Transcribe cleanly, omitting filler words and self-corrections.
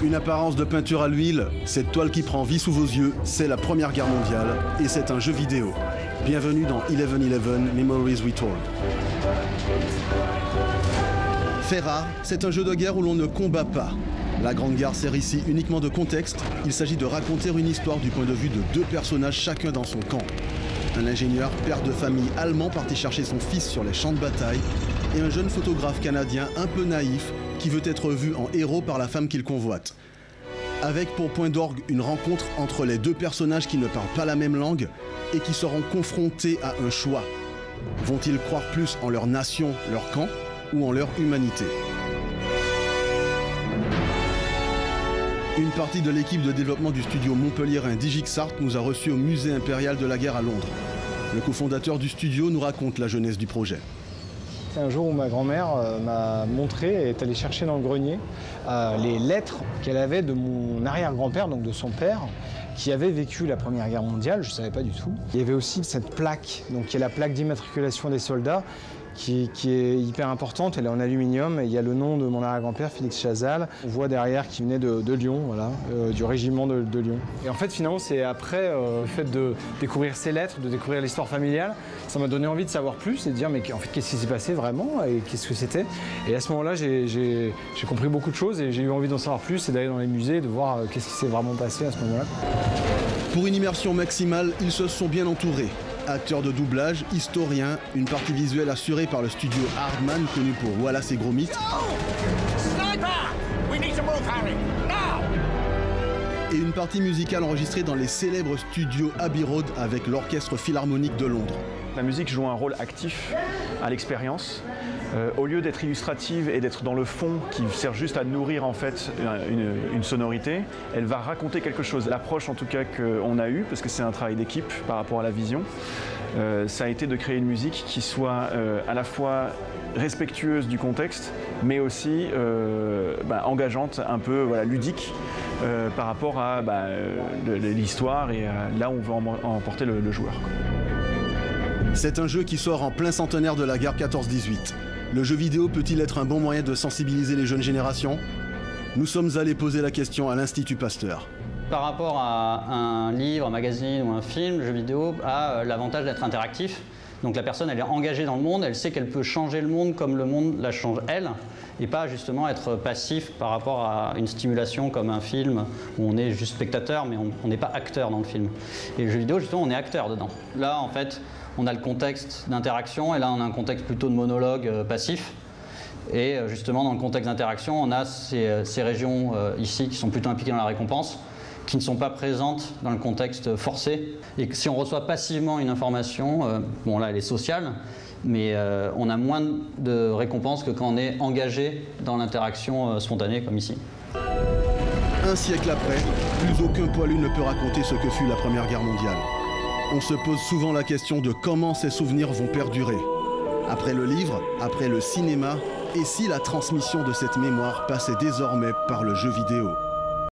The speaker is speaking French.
Une apparence de peinture à l'huile, cette toile qui prend vie sous vos yeux, c'est la Première Guerre mondiale et c'est un jeu vidéo. Bienvenue dans 11/11 Memories Retold. Fait rare, c'est un jeu de guerre où l'on ne combat pas. La Grande Guerre sert ici uniquement de contexte. Il s'agit de raconter une histoire du point de vue de deux personnages chacun dans son camp. Un ingénieur, père de famille allemand parti chercher son fils sur les champs de bataille et un jeune photographe canadien un peu naïf qui veut être vu en héros par la femme qu'il convoite. Avec pour point d'orgue une rencontre entre les deux personnages qui ne parlent pas la même langue et qui seront confrontés à un choix. Vont-ils croire plus en leur nation, leur camp, ou en leur humanité? Une partie de l'équipe de développement du studio montpelliérain Digixart nous a reçus au Musée impérial de la guerre à Londres. Le cofondateur du studio nous raconte la jeunesse du projet. C'est un jour où ma grand-mère m'a montré et est allée chercher dans le grenier les lettres qu'elle avait de mon arrière-grand-père, donc de son père, qui avait vécu la Première Guerre mondiale, je ne savais pas du tout. Il y avait aussi cette plaque, donc qui est la plaque d'immatriculation des soldats, qui est hyper importante, elle est en aluminium, et il y a le nom de mon arrière-grand-père, Félix Chazal. On voit derrière qu'il venait de Lyon, voilà, du régiment de Lyon. Et en fait, finalement, c'est après le fait de découvrir ces lettres, de découvrir l'histoire familiale, ça m'a donné envie de savoir plus et de dire, mais en fait, qu'est-ce qui s'est passé vraiment et qu'est-ce que c'était? Et à ce moment-là, j'ai compris beaucoup de choses et j'ai eu envie d'en savoir plus et d'aller dans les musées, de voir qu'est-ce qui s'est vraiment passé à ce moment-là. Pour une immersion maximale, ils se sont bien entourés. Acteurs de doublage, historiens, une partie visuelle assurée par le studio Hardman, connu pour Wallace et Gromit. Et une partie musicale enregistrée dans les célèbres studios Abbey Road avec l'Orchestre Philharmonique de Londres. La musique joue un rôle actif à l'expérience. Au lieu d'être illustrative et d'être dans le fond qui sert juste à nourrir en fait une sonorité, elle va raconter quelque chose. L'approche en tout cas qu'on a eue, parce que c'est un travail d'équipe par rapport à la vision, ça a été de créer une musique qui soit à la fois respectueuse du contexte, mais aussi engageante, un peu ludique par rapport à l'histoire et là où on veut emporter le joueur. C'est un jeu qui sort en plein centenaire de la guerre 14-18. Le jeu vidéo peut-il être un bon moyen de sensibiliser les jeunes générations? Nous sommes allés poser la question à l'Institut Pasteur. Par rapport à un livre, un magazine ou un film, le jeu vidéo a l'avantage d'être interactif. Donc la personne, elle est engagée dans le monde, elle sait qu'elle peut changer le monde comme le monde la change elle, et pas justement être passif par rapport à une stimulation comme un film où on est juste spectateur, mais on n'est pas acteur dans le film. Et le jeu vidéo, justement, on est acteur dedans. Là, en fait, on a le contexte d'interaction, et là, on a un contexte plutôt de monologue passif. Et justement, dans le contexte d'interaction, on a ces régions ici qui sont plutôt impliquées dans la récompense, qui ne sont pas présentes dans le contexte forcé. Et si on reçoit passivement une information, bon là elle est sociale, mais on a moins de récompenses que quand on est engagé dans l'interaction spontanée comme ici. Un siècle après, plus aucun poilu ne peut raconter ce que fut la Première Guerre mondiale. On se pose souvent la question de comment ces souvenirs vont perdurer. Après le livre, après le cinéma, et si la transmission de cette mémoire passait désormais par le jeu vidéo ?